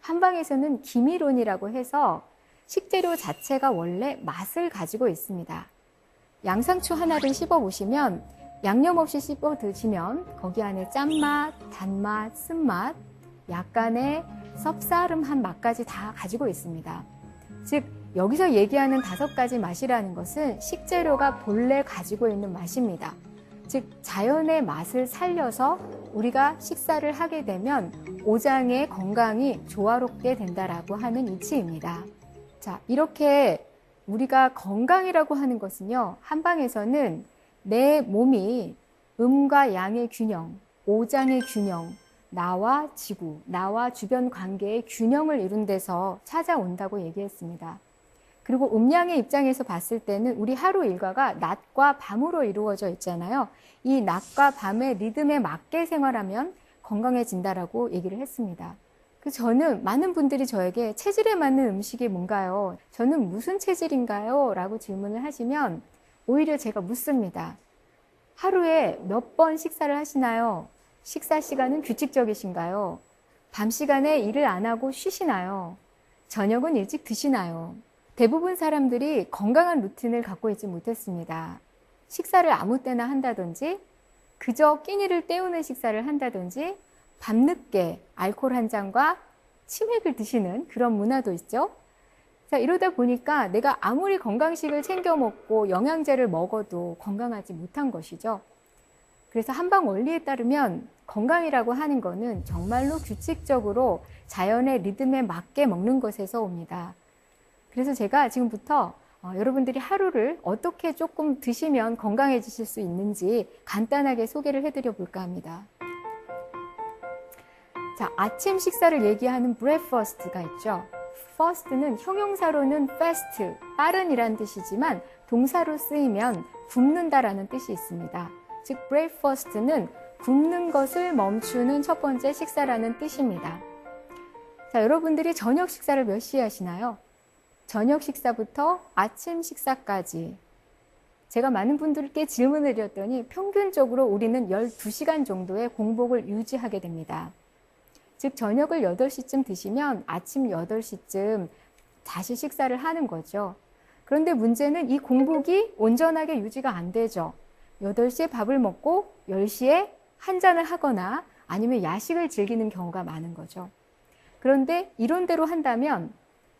한방에서는 기미론이라고 해서 식재료 자체가 원래 맛을 가지고 있습니다. 양상추 하나를 씹어 보시면 양념 없이 씹어 드시면 거기 안에 짠맛, 단맛, 쓴맛, 약간의 쌉싸름한 맛까지 다 가지고 있습니다. 즉 여기서 얘기하는 5가지 맛이라는 것은 식재료가 본래 가지고 있는 맛입니다. 즉 자연의 맛을 살려서 우리가 식사를 하게 되면 오장의 건강이 조화롭게 된다라고 하는 이치입니다. 자, 이렇게 우리가 건강이라고 하는 것은요, 한방에서는 내 몸이 음과 양의 균형, 오장의 균형, 나와 지구, 나와 주변 관계의 균형을 이룬 데서 찾아온다고 얘기했습니다. 그리고 음양의 입장에서 봤을 때는 우리 하루 일과가 낮과 밤으로 이루어져 있잖아요. 이 낮과 밤의 리듬에 맞게 생활하면 건강해진다라고 얘기를 했습니다. 그래서 저는 많은 분들이 저에게 체질에 맞는 음식이 뭔가요? 저는 무슨 체질인가요? 라고 질문을 하시면 오히려 제가 묻습니다. 하루에 몇 번 식사를 하시나요? 식사 시간은 규칙적이신가요? 밤 시간에 일을 안 하고 쉬시나요? 저녁은 일찍 드시나요? 대부분 사람들이 건강한 루틴을 갖고 있지 못했습니다. 식사를 아무 때나 한다든지 그저 끼니를 때우는 식사를 한다든지 밤늦게 알코올 한 잔과 치맥을 드시는 그런 문화도 있죠. 자, 이러다 보니까 내가 아무리 건강식을 챙겨 먹고 영양제를 먹어도 건강하지 못한 것이죠. 그래서 한방 원리에 따르면 건강이라고 하는 것은 정말로 규칙적으로 자연의 리듬에 맞게 먹는 것에서 옵니다. 그래서 제가 지금부터 여러분들이 하루를 어떻게 조금 드시면 건강해지실 수 있는지 간단하게 소개를 해드려 볼까 합니다. 자, 아침 식사를 얘기하는 breakfast가 있죠. first는 형용사로는 fast, 빠른이란 뜻이지만 동사로 쓰이면 굶는다라는 뜻이 있습니다. 즉 breakfast는 굶는 것을 멈추는 첫 번째 식사라는 뜻입니다. 자, 여러분들이 저녁 식사를 몇 시에 하시나요? 저녁 식사부터 아침 식사까지 제가 많은 분들께 질문을 드렸더니 평균적으로 우리는 12시간 정도의 공복을 유지하게 됩니다. 즉 저녁을 8시쯤 드시면 아침 8시쯤 다시 식사를 하는 거죠. 그런데 문제는 이 공복이 온전하게 유지가 안 되죠. 8시에 밥을 먹고 10시에 한 잔을 하거나 아니면 야식을 즐기는 경우가 많은 거죠. 그런데 이론대로 한다면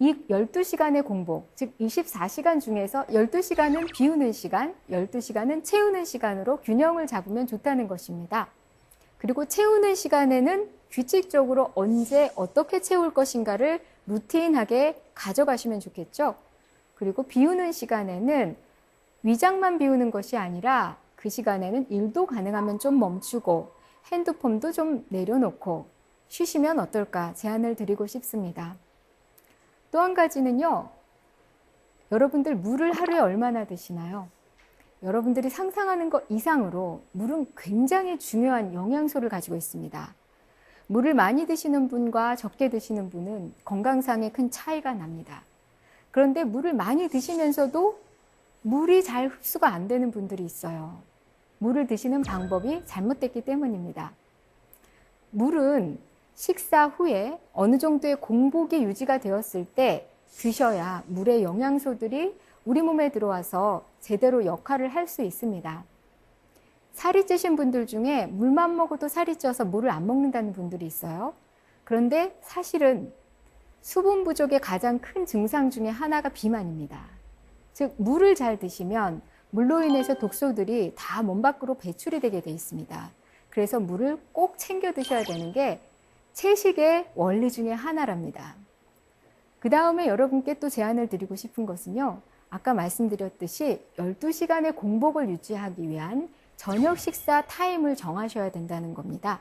이 12시간의 공복, 즉 24시간 중에서 12시간은 비우는 시간, 12시간은 채우는 시간으로 균형을 잡으면 좋다는 것입니다. 그리고 채우는 시간에는 규칙적으로 언제 어떻게 채울 것인가를 루틴하게 가져가시면 좋겠죠. 그리고 비우는 시간에는 위장만 비우는 것이 아니라 그 시간에는 일도 가능하면 좀 멈추고 핸드폰도 좀 내려놓고 쉬시면 어떨까 제안을 드리고 싶습니다. 또 한 가지는요, 여러분들 물을 하루에 얼마나 드시나요? 여러분들이 상상하는 것 이상으로 물은 굉장히 중요한 영양소를 가지고 있습니다. 물을 많이 드시는 분과 적게 드시는 분은 건강상에 큰 차이가 납니다. 그런데 물을 많이 드시면서도 물이 잘 흡수가 안 되는 분들이 있어요. 물을 드시는 방법이 잘못됐기 때문입니다. 물은 식사 후에 어느 정도의 공복이 유지가 되었을 때 드셔야 물의 영양소들이 우리 몸에 들어와서 제대로 역할을 할 수 있습니다. 살이 찌신 분들 중에 물만 먹어도 살이 쪄서 물을 안 먹는다는 분들이 있어요. 그런데 사실은 수분 부족의 가장 큰 증상 중에 하나가 비만입니다. 즉, 물을 잘 드시면 물로 인해서 독소들이 다 몸 밖으로 배출이 되게 돼 있습니다. 그래서 물을 꼭 챙겨 드셔야 되는 게 채식의 원리 중에 하나랍니다. 그 다음에 여러분께 또 제안을 드리고 싶은 것은요. 아까 말씀드렸듯이 12시간의 공복을 유지하기 위한 저녁 식사 타임을 정하셔야 된다는 겁니다.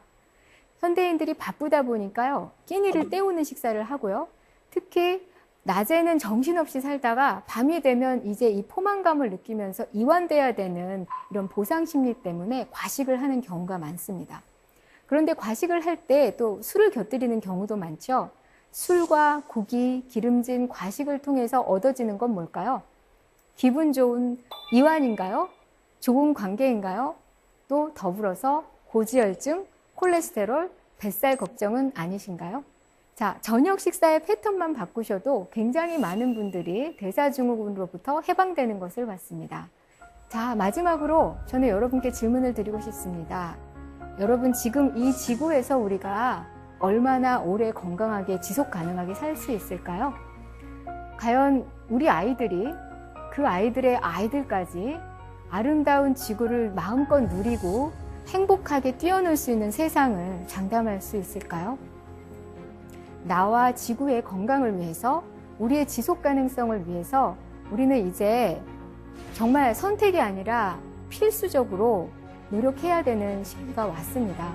현대인들이 바쁘다 보니까요. 끼니를 때우는 식사를 하고요. 특히 낮에는 정신없이 살다가 밤이 되면 이제 이 포만감을 느끼면서 이완돼야 되는 이런 보상 심리 때문에 과식을 하는 경우가 많습니다. 그런데 과식을 할 때 또 술을 곁들이는 경우도 많죠. 술과 고기, 기름진 과식을 통해서 얻어지는 건 뭘까요? 기분 좋은 이완인가요? 좋은 관계인가요? 또 더불어서 고지혈증, 콜레스테롤, 뱃살 걱정은 아니신가요? 자, 저녁 식사의 패턴만 바꾸셔도 굉장히 많은 분들이 대사증후군으로부터 해방되는 것을 봤습니다. 자, 마지막으로 저는 여러분께 질문을 드리고 싶습니다. 여러분, 지금 이 지구에서 우리가 얼마나 오래 건강하게 지속 가능하게 살 수 있을까요? 과연 우리 아이들이 그 아이들의 아이들까지 아름다운 지구를 마음껏 누리고 행복하게 뛰어놀 수 있는 세상을 장담할 수 있을까요? 나와 지구의 건강을 위해서, 우리의 지속 가능성을 위해서 우리는 이제 정말 선택이 아니라 필수적으로 노력해야 되는 시기가 왔습니다.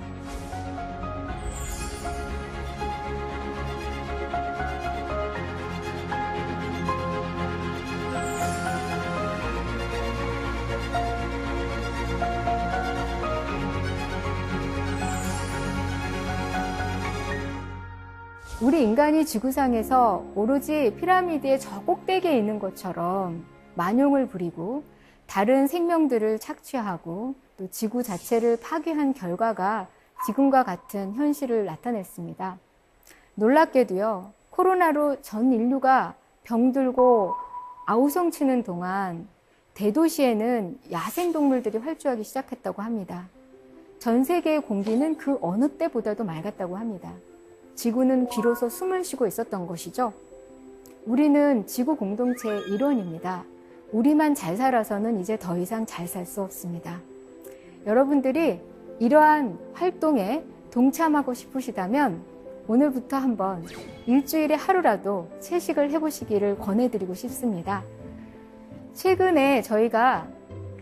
우리 인간이 지구상에서 오로지 피라미드의 저 꼭대기에 있는 것처럼 만용을 부리고 다른 생명들을 착취하고 또 지구 자체를 파괴한 결과가 지금과 같은 현실을 나타냈습니다. 놀랍게도요, 코로나로 전 인류가 병들고 아우성치는 동안 대도시에는 야생동물들이 활주하기 시작했다고 합니다. 전 세계의 공기는 그 어느 때보다도 맑았다고 합니다. 지구는 비로소 숨을 쉬고 있었던 것이죠. 우리는 지구 공동체의 일원입니다. 우리만 잘 살아서는 이제 더 이상 잘 살 수 없습니다. 여러분들이 이러한 활동에 동참하고 싶으시다면 오늘부터 한번 일주일에 하루라도 채식을 해보시기를 권해드리고 싶습니다. 최근에 저희가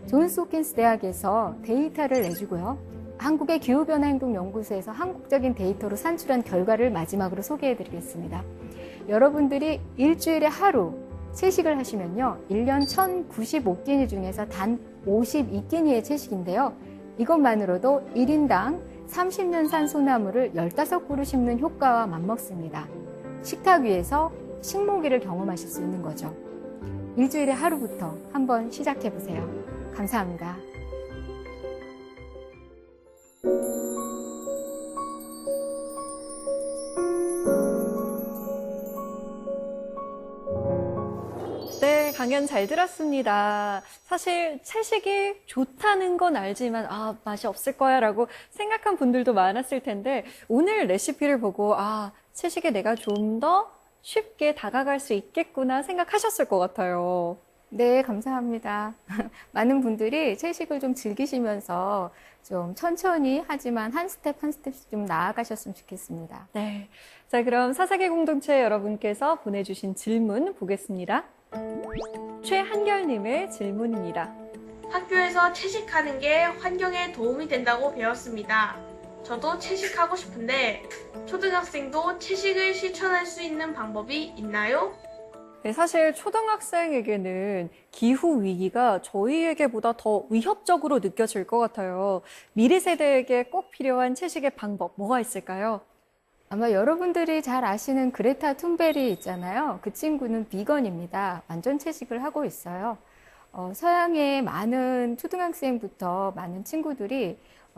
존스 홉킨스 대학에서 데이터를 내주고요. 한국의 기후변화행동연구소에서 한국적인 데이터로 산출한 결과를 마지막으로 소개해드리겠습니다. 여러분들이 일주일에 하루 채식을 하시면요. 1년 1095끼니 중에서 단 52끼니의 채식인데요. 이것만으로도 1인당 30년 산 소나무를 15그루 심는 효과와 맞먹습니다. 식탁 위에서 식모기를 경험하실 수 있는 거죠. 일주일에 하루부터 한번 시작해보세요. 감사합니다. 네, 강연 잘 들었습니다. 사실 채식이 좋다는 건 알지만 맛이 없을 거야 라고 생각한 분들도 많았을 텐데 오늘 레시피를 보고 채식에 내가 좀 더 쉽게 다가갈 수 있겠구나 생각하셨을 것 같아요. 네, 감사합니다. 많은 분들이 채식을 좀 즐기시면서 좀 천천히 하지만 한 스텝 한 스텝씩 좀 나아가셨으면 좋겠습니다. 네. 자, 그럼 사사계 공동체 여러분께서 보내주신 질문 보겠습니다. 최한결님의 질문입니다. 학교에서 채식하는 게 환경에 도움이 된다고 배웠습니다. 저도 채식하고 싶은데 초등학생도 채식을 실천할 수 있는 방법이 있나요? 네, 사실 초등학생에게는 기후 위기가 저희에게보다 더 위협적으로 느껴질 것 같아요. 미래 세대에게 꼭 필요한 채식의 방법 뭐가 있을까요? 아마 여러분들이 잘 아시는 그레타 툰베리 있잖아요. 그 친구는 비건입니다. 완전 채식을 하고 있어요. 서양의 많은 초등학생부터 많은 친구들이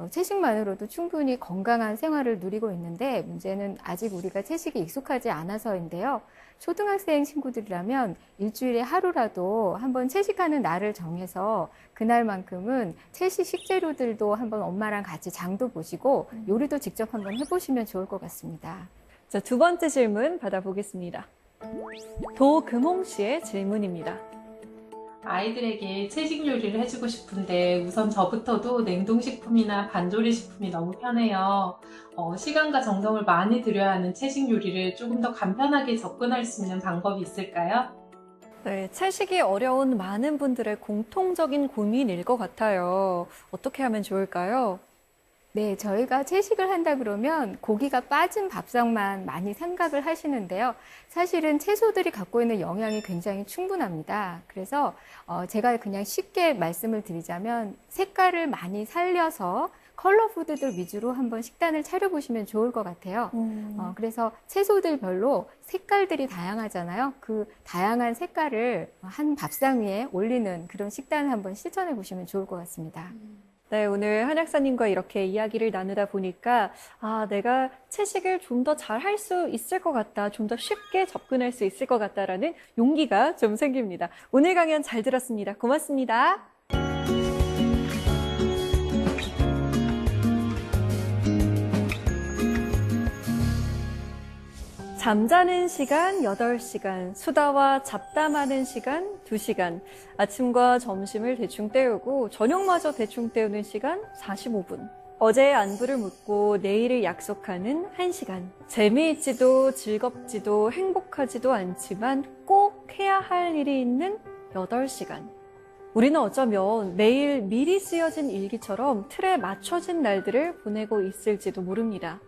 채식만으로도 충분히 건강한 생활을 누리고 있는데 문제는 아직 우리가 채식에 익숙하지 않아서인데요. 초등학생 친구들이라면 일주일에 하루라도 한번 채식하는 날을 정해서 그날만큼은 채식 식재료들도 한번 엄마랑 같이 장도 보시고 요리도 직접 한번 해보시면 좋을 것 같습니다. 자, 두 번째 질문 받아보겠습니다. 도금홍 씨의 질문입니다. 아이들에게 채식 요리를 해주고 싶은데 우선 저부터도 냉동식품이나 반조리식품이 너무 편해요. 시간과 정성을 많이 들여야 하는 채식 요리를 조금 더 간편하게 접근할 수 있는 방법이 있을까요? 네, 채식이 어려운 많은 분들의 공통적인 고민일 것 같아요. 어떻게 하면 좋을까요? 네, 저희가 채식을 한다 그러면 고기가 빠진 밥상만 많이 생각을 하시는데요. 사실은 채소들이 갖고 있는 영양이 굉장히 충분합니다. 그래서 제가 그냥 쉽게 말씀을 드리자면 색깔을 많이 살려서 컬러 푸드들 위주로 한번 식단을 차려보시면 좋을 것 같아요. 그래서 채소들별로 색깔들이 다양하잖아요. 그 다양한 색깔을 한 밥상 위에 올리는 그런 식단을 한번 실천해 보시면 좋을 것 같습니다. 네, 오늘 한약사님과 이렇게 이야기를 나누다 보니까 내가 채식을 좀 더 잘 할 수 있을 것 같다, 좀 더 쉽게 접근할 수 있을 것 같다라는 용기가 좀 생깁니다. 오늘 강연 잘 들었습니다. 고맙습니다. 잠자는 시간 8시간, 수다와 잡담하는 시간 2시간, 아침과 점심을 대충 때우고 저녁마저 대충 때우는 시간 45분. 어제의 안부를 묻고 내일을 약속하는 1시간. 재미있지도 즐겁지도 행복하지도 않지만 꼭 해야 할 일이 있는 8시간. 우리는 어쩌면 매일 미리 쓰여진 일기처럼 틀에 맞춰진 날들을 보내고 있을지도 모릅니다.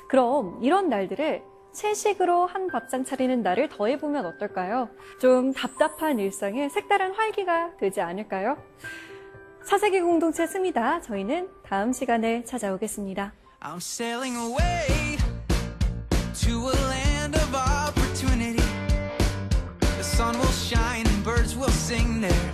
그럼 이런 날들을 채식으로 한 밥상 차리는 날을 더해보면 어떨까요? 좀 답답한 일상에 색다른 활기가 되지 않을까요? 사세기 공동체 스미다. 저희는 다음 시간에 찾아오겠습니다. I'm sailing away to a land of opportunity. The sun will shine and birds will sing there.